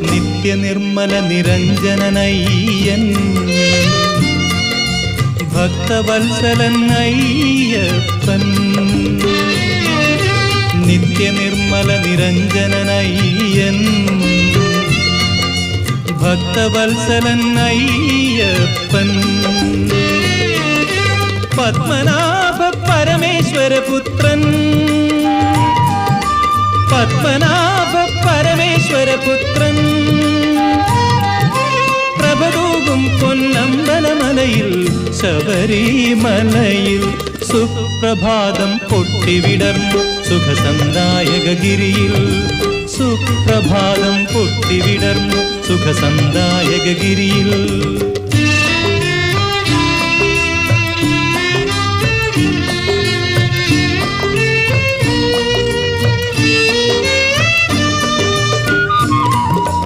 നിത്യനിർമ്മല നിരഞ്ജനനയ്യൻ ഭക്തവത്സലൻ അയ്യപ്പൻ നിത്യനിർമ്മല നിരഞ്ജനനയ്യൻ ഭക്തവത്സലൻ അയ്യപ്പൻ പത്മനാഭ പരമേശ്വരപുത്രൻ പത്മനാഭ പരമേശ്വരപുത്രൻ പ്രഭതൂകും പൊന്നമ്പലമലയിൽ ശബരിമലയിൽ സുപ്രഭാതം പൊട്ടിവിടർന്നു സുഖസന്ദായകഗിരിയിൽ സുപ്രഭാതം പൊട്ടിവിടർന്നു സുഖസന്ദായകഗിരിയിൽ